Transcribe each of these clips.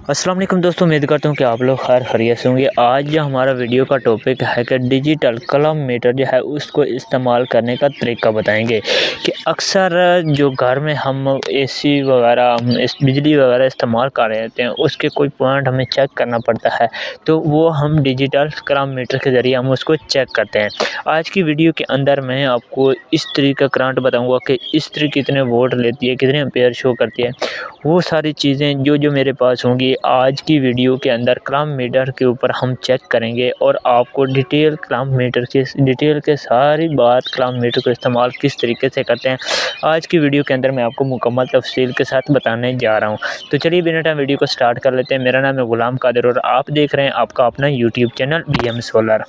अस्सलाम वालेकुम दोस्तों, उम्मीद करता हूँ कि आप लोग खैर खैरियत से होंगे। आज जो हमारा वीडियो का टॉपिक है कि डिजिटल कलम मीटर जो है उसको इस्तेमाल करने का तरीका बताएंगे कि अक्सर जो घर में हम एसी वगैरह हम इस बिजली वगैरह इस्तेमाल कर रहे होते हैं उसके कोई पॉइंट हमें चेक करना पड़ता है, तो वो हम डिजिटल कलम मीटर के ज़रिए हम उसको चेक करते हैं। आज की वीडियो के अंदर मैं आपको इस्त्री का करंट बताऊँगा कि इस्त्री कितने वोल्ट लेती है, कितने एम्पेयर शो करती है। वो सारी चीज़ें जो मेरे पास होंगी आज की वीडियो के अंदर क्लम मीटर के ऊपर हम चेक करेंगे और आपको डिटेल क्लम मीटर की डिटेल के सारी बात क्लम मीटर को इस्तेमाल किस तरीके से करते हैं आज की वीडियो के अंदर मैं आपको मुकम्मल तफसील के साथ बताने जा रहा हूं। तो चलिए बिना टाइम वीडियो को स्टार्ट कर लेते हैं। मेरा नाम है गुलाम कादिर और आप देख रहे हैं आपका अपना यूट्यूब चैनल BM सोलर।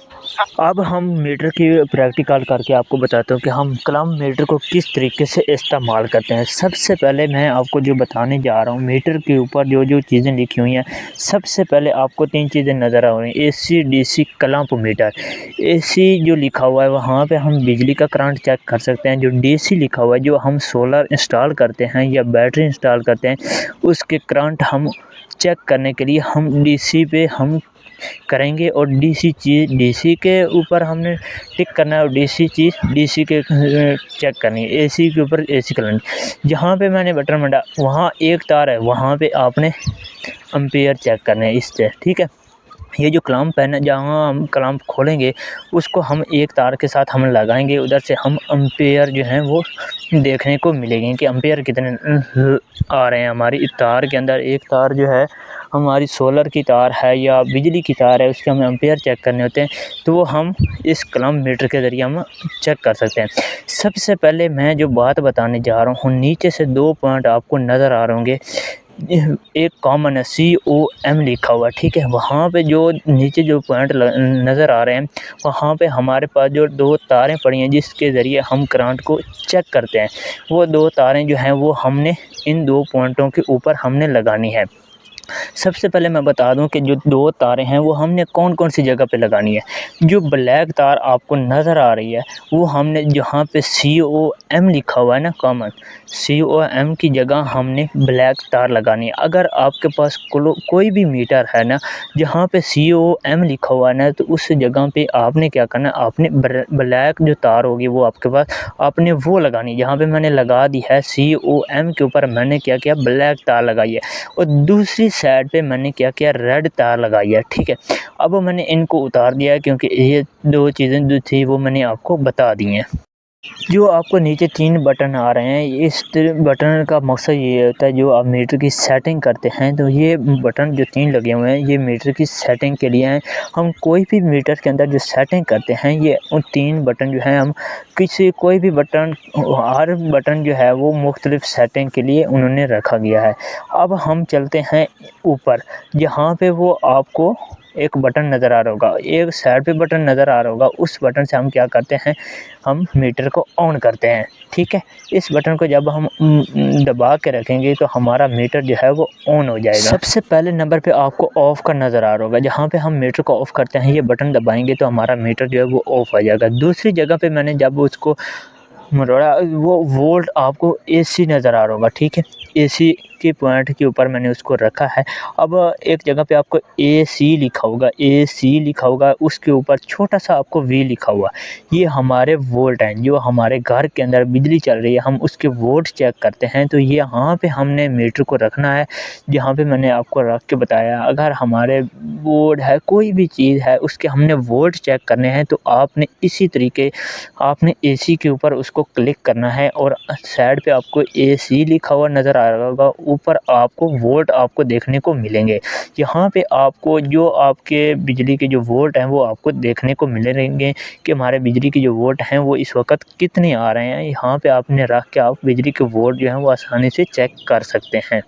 अब हम मीटर की प्रैक्टिकल करके आपको बताता हूँ कि हम क्लम मीटर को किस तरीके से इस्तेमाल करते हैं। सबसे पहले मैं आपको जो बताने जा रहा हूँ, मीटर के ऊपर जो चीज़ें लिखी हुई हैं, सबसे पहले आपको 3 चीज़ें नज़र आ रही हैं। AC DC clamp meter. AC जो लिखा हुआ है वहाँ पे हम बिजली का करंट चेक कर सकते हैं। जो DC लिखा हुआ है, जो हम सोलर इंस्टॉल करते हैं या बैटरी इंस्टॉल करते हैं, उसके करंट हम चेक करने के लिए हम DC पे हम करेंगे और DC के ऊपर हमने टिक करना है और DC चीज़ DC के चेक करनी है। AC के ऊपर AC करनी। जहाँ पे मैंने बटन मंडा वहाँ एक तार है, वहाँ पे आपने एम्पेयर चेक करने हैं इससे, ठीक है। ये जो क्लैंप है ना, जहाँ हम क्लैंप खोलेंगे उसको हम एक तार के साथ हम लगाएंगे, उधर से हम एम्पेयर जो हैं वो देखने को मिलेंगे कि एम्पेयर कितने आ रहे हैं। हमारी तार के अंदर एक तार जो है हमारी सोलर की तार है या बिजली की तार है, उसके हमें एम्पेयर चेक करने होते हैं, तो वो हम इस क्लैंप मीटर के ज़रिए हम चेक कर सकते हैं। सबसे पहले मैं जो बात बताने जा रहा हूँ, नीचे से 2 पॉइंट आपको नज़र आ रहे होंगे। एक कॉमन है COM लिखा हुआ है, ठीक है। वहाँ पे जो नीचे जो पॉइंट नज़र आ रहे हैं, वहाँ पे हमारे पास जो 2 तारें पड़ी हैं जिसके ज़रिए हम करंट को चेक करते हैं। वो 2 तारें जो हैं वो हमने इन 2 पॉइंटों के ऊपर हमने लगानी है। सबसे पहले मैं बता दूं कि जो 2 तारें हैं वो हमने कौन-कौन सी जगह पे लगानी है। जो ब्लैक तार आपको नज़र आ रही है वो हमने जहाँ पे COM लिखा हुआ है ना, कॉमन COM की जगह हमने ब्लैक तार लगानी है। अगर आपके पास कोई भी मीटर है ना जहाँ पे COM लिखा हुआ है ना, तो उस जगह पे आपने क्या करना है, आपने ब्लैक जो तार होगी वो आपके पास आपने वो लगानी है। जहाँ पे मैंने लगा दी है COM के ऊपर मैंने क्या किया, ब्लैक तार लगाई है और दूसरी साइड पे मैंने क्या किया, रेड तार लगाई है, ठीक है। अब मैंने इनको उतार दिया है क्योंकि ये 2 चीज़ें जो थी वो मैंने आपको बता दी हैं। जो आपको नीचे 3 बटन आ रहे हैं, इस बटन का मकसद ये होता है, जो आप मीटर की सेटिंग करते हैं तो ये बटन जो 3 लगे हुए हैं ये मीटर की सेटिंग के लिए हैं। हम कोई भी मीटर के अंदर जो सेटिंग करते हैं ये उन 3 बटन जो हैं, हम कोई भी बटन, हर बटन जो है वो मुख्तलिफ सेटिंग के लिए उन्होंने रखा गया है। अब हम चलते हैं ऊपर, जहाँ पे वो आपको एक बटन नज़र आ रहा होगा, एक साइड पे बटन नज़र आ रहा होगा, उस बटन से हम क्या करते हैं, हम मीटर को ऑन करते हैं, ठीक है। इस बटन को जब हम दबा के रखेंगे तो हमारा मीटर जो है वो ऑन हो जाएगा। सबसे पहले नंबर पे आपको ऑफ़ का नज़र आ रहा होगा, जहाँ पे हम मीटर को ऑफ़ करते हैं ये बटन दबाएंगे तो हमारा मीटर जो है वो ऑफ़ हो जाएगा। दूसरी जगह पे मैंने जब उसको मरोड़ा, वो वोल्ट आपको AC नज़र आ रहा होगा, ठीक है। AC के पॉइंट के ऊपर मैंने उसको रखा है। अब एक जगह पे आपको AC लिखा होगा, AC लिखा होगा, उसके ऊपर छोटा सा आपको V लिखा हुआ, ये हमारे वोल्ट हैं। जो हमारे घर के अंदर बिजली चल रही है हम उसके वोल्ट चेक करते हैं, तो ये यहाँ पे हमने मीटर को रखना है जहाँ पे मैंने आपको रख के बताया। अगर हमारे बोर्ड है, कोई भी चीज़ है, उसके हमने वोल्ट चेक करने हैं तो आपने इसी तरीके आपने AC के ऊपर उसको क्लिक करना है और साइड पे आपको AC लिखा हुआ नज़र आ रहा होगा, ऊपर आपको वोल्ट आपको देखने को मिलेंगे। यहाँ पे आपको जो आपके बिजली के जो वोल्ट हैं वो आपको देखने को मिलेंगे कि हमारे बिजली के जो वोल्ट हैं वो इस वक्त कितने आ रहे हैं। यहाँ पे आपने रख के आप बिजली के वोल्ट जो हैं वो आसानी से चेक कर सकते हैं।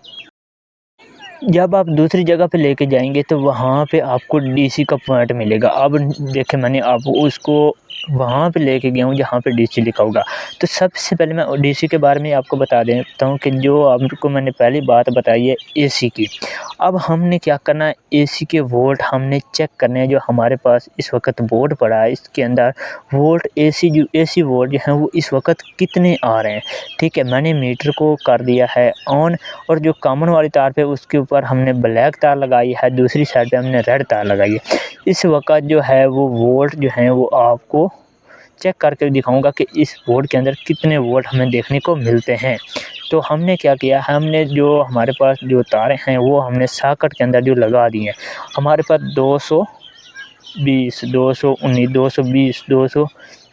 जब आप दूसरी जगह पे लेके जाएंगे तो वहाँ पे आपको DC का पॉइंट मिलेगा। अब देखिए मैंने आपको उसको वहाँ पे लेके गया हूँ जहाँ पे DC लिखा होगा। तो सबसे पहले मैं DC के बारे में आपको बता देता हूँ कि जो आपको मैंने पहली बात बताई है AC की। अब हमने क्या करना है, AC के वोल्ट हमने चेक करने हैं। जो हमारे पास इस वक्त बोर्ड पड़ा है इसके अंदर वोल्ट AC वोल्ट जो हैं वो इस वक्त कितने आ रहे हैं, ठीक है। मैंने मीटर को कर दिया है ऑन और जो कॉमन वाली तार पे उसके ऊपर हमने ब्लैक तार लगाई है, दूसरी साइड पे हमने रेड तार लगाई है। इस वक्त जो है वो वोल्ट जो हैं वो आपको चेक करके दिखाऊंगा कि इस बोर्ड के अंदर कितने वोल्ट हमें देखने को मिलते हैं। तो हमने क्या किया, हमने जो हमारे पास जो तारें हैं वो हमने सॉकेट के अंदर जो लगा दी हैं। हमारे पास 220, 219, 220, 200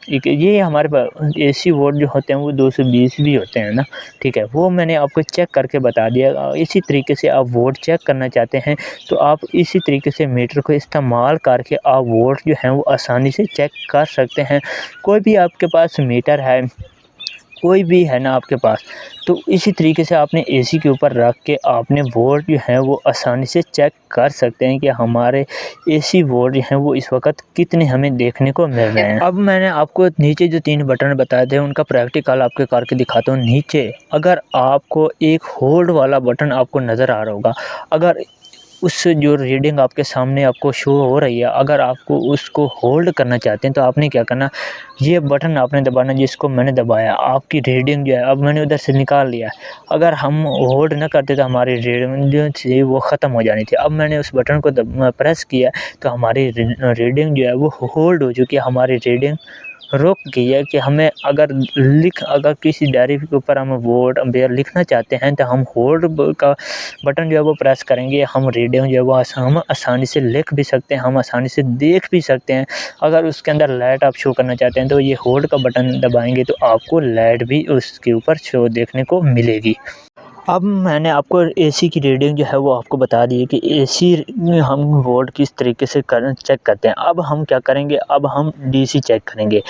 ये हमारे पास एसी वोल्ट जो होते हैं वो 220 भी होते हैं ना, ठीक है। वो मैंने आपको चेक करके बता दिया। इसी तरीके से आप वोल्ट चेक करना चाहते हैं तो आप इसी तरीके से मीटर को इस्तेमाल करके आप वोल्ट जो हैं वो आसानी से चेक कर सकते हैं। कोई भी आपके पास मीटर है, कोई भी है ना आपके पास, तो इसी तरीके से आपने एसी के ऊपर रख के आपने वोल्ट जो है वो आसानी से चेक कर सकते हैं कि हमारे एसी वोल्ट जो हैं वो इस वक्त कितने हमें देखने को मिल रहे हैं। अब मैंने आपको नीचे जो 3 बटन बताए थे उनका प्रैक्टिकल आपके करके दिखाता हूँ। नीचे अगर आपको एक होल्ड वाला बटन आपको नज़र आ रहा होगा, अगर उस जो रीडिंग आपके सामने आपको शो हो रही है, अगर आपको उसको होल्ड करना चाहते हैं तो आपने क्या करना, ये बटन आपने दबाना जिसको मैंने दबाया। आपकी रीडिंग जो है अब मैंने उधर से निकाल लिया। अगर हम होल्ड ना करते तो हमारी रीडिंग जो थी वो ख़त्म हो जानी थी। अब मैंने उस बटन को प्रेस किया तो हमारी रीडिंग जो है वो होल्ड हो चुकी है। हमारी रीडिंग रुक गई है कि हमें अगर किसी डायरी के ऊपर हम वोल्ट एम्पेयर लिखना चाहते हैं तो हम होल्ड का बटन जो है वो प्रेस करेंगे। हम रीडिंग जो है वो हम आसानी से लिख भी सकते हैं, हम आसानी से देख भी सकते हैं। अगर उसके अंदर लाइट आप शो करना चाहते हैं तो ये होल्ड का बटन दबाएंगे तो आपको लाइट भी उसके ऊपर शो देखने को मिलेगी। अब मैंने आपको एसी की रीडिंग जो है वो आपको बता दी है कि एसी में हम वोल्ट किस तरीके से चेक करते हैं। अब हम क्या करेंगे, अब हम डीसी चेक करेंगे।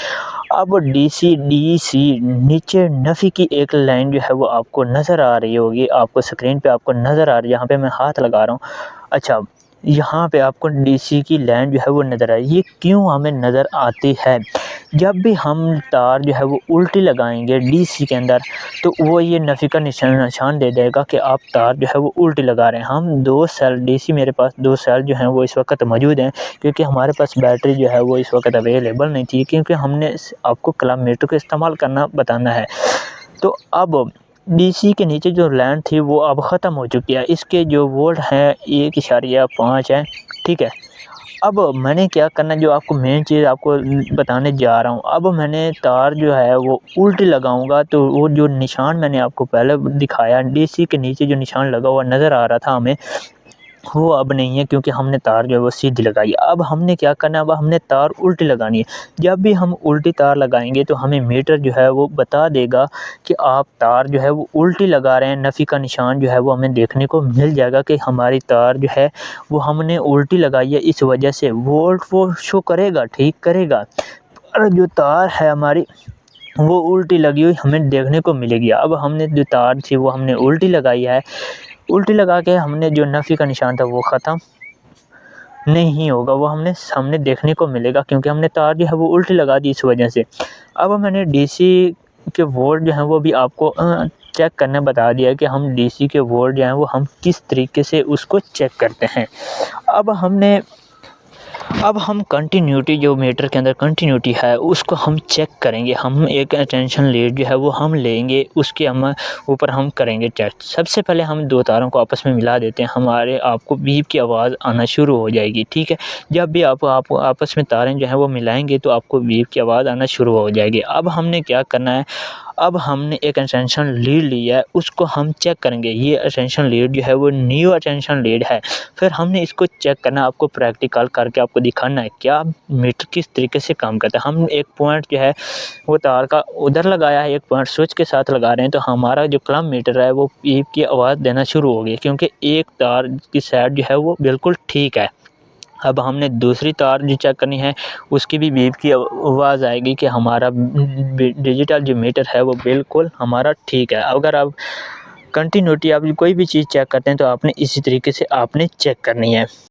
अब डीसी नीचे नफ़ी की एक लाइन जो है वो आपको नज़र आ रही होगी, आपको स्क्रीन पे आपको नज़र आ रही है। यहाँ पे मैं हाथ लगा रहा हूँ। अच्छा, यहाँ पे आपको डीसी की लाइन जो है वो नज़र आ रही है। ये क्यों हमें नज़र आती है? जब भी हम तार जो है वो उल्टी लगाएंगे डीसी के अंदर तो वो ये नफ़ी का निशान दे देगा कि आप तार जो है वो उल्टी लगा रहे हैं। हम 2 सेल डीसी, मेरे पास 2 सेल जो हैं वो इस वक्त मौजूद हैं क्योंकि हमारे पास बैटरी जो है वो इस वक्त अवेलेबल नहीं थी, क्योंकि हमने आपको क्लॉक मीटर को इस्तेमाल करना बताना है। तो अब डीसी के नीचे जो लाइन थी वो अब ख़त्म हो चुकी है। इसके जो वोल्ट हैं 1.5 है, ठीक है। अब मैंने क्या करना, जो आपको मेन चीज़ आपको बताने जा रहा हूँ। अब मैंने तार जो है वो उल्टी लगाऊंगा तो वो जो निशान मैंने आपको पहले दिखाया डीसी के नीचे जो निशान लगा हुआ नज़र आ रहा था हमें, वो अब नहीं है क्योंकि हमने तार जो है वो सीधी लगाई। अब हमने क्या करना है, अब हमने तार उल्टी लगानी है। जब भी हम उल्टी तार लगाएंगे तो हमें मीटर जो है वो बता देगा कि आप तार जो है वो उल्टी लगा रहे हैं। नफ़ी का निशान जो है वो हमें देखने को मिल जाएगा कि हमारी तार जो है वो हमने उल्टी लगाई है, इस वजह से वोल्ट वो शो करेगा, ठीक करेगा। और जो तार है हमारी वो उल्टी लगी हुई हमें देखने को मिलेगी। अब हमने जो तार थी वो हमने उल्टी लगाई है, उल्टी लगा के हमने जो नफ़ी का निशान था वो ख़त्म नहीं होगा, वो हमने सामने देखने को मिलेगा क्योंकि हमने तार जो है वो उल्टी लगा दी इस वजह से। अब मैंने डीसी के वोल्ट जो हैं वो भी आपको चेक करने बता दिया है कि हम डीसी के वोल्ट जो हैं वो हम किस तरीके से उसको चेक करते हैं। अब हम कंटिन्यूटी, जो मीटर के अंदर कंटिन्यूटी है उसको हम चेक करेंगे। हम एक अटेंशन लीड जो है वो हम लेंगे, उसके हम ऊपर हम करेंगे चेक। सबसे पहले हम 2 तारों को आपस में मिला देते हैं, हमारे आपको बीप की आवाज़ आना शुरू हो जाएगी, ठीक है। जब भी आप आपस में तारें जो हैं वो मिलाएंगे तो आपको बीप की आवाज़ आना शुरू हो जाएगी। अब हमने क्या करना है, अब हमने एक अटेंशन लीड लिया है, उसको हम चेक करेंगे। ये अटेंशन लीड जो है वो न्यू अटेंशन लीड है। फिर हमने इसको चेक करना, आपको प्रैक्टिकल करके आपको दिखाना है क्या मीटर किस तरीके से काम करता है। हम एक पॉइंट जो है वो तार का उधर लगाया है, एक पॉइंट स्विच के साथ लगा रहे हैं, तो हमारा जो क्लॉक मीटर है वो बीप की आवाज़ देना शुरू हो गई क्योंकि एक तार की साइड जो है वो बिल्कुल ठीक है। अब हमने दूसरी तार जो चेक करनी है उसकी भी बीप की आवाज़ आएगी कि हमारा डिजिटल जो मीटर है वो बिल्कुल हमारा ठीक है। अगर आप कंटिन्यूटी आप कोई भी चीज़ चेक करते हैं तो आपने इसी तरीके से आपने चेक करनी है।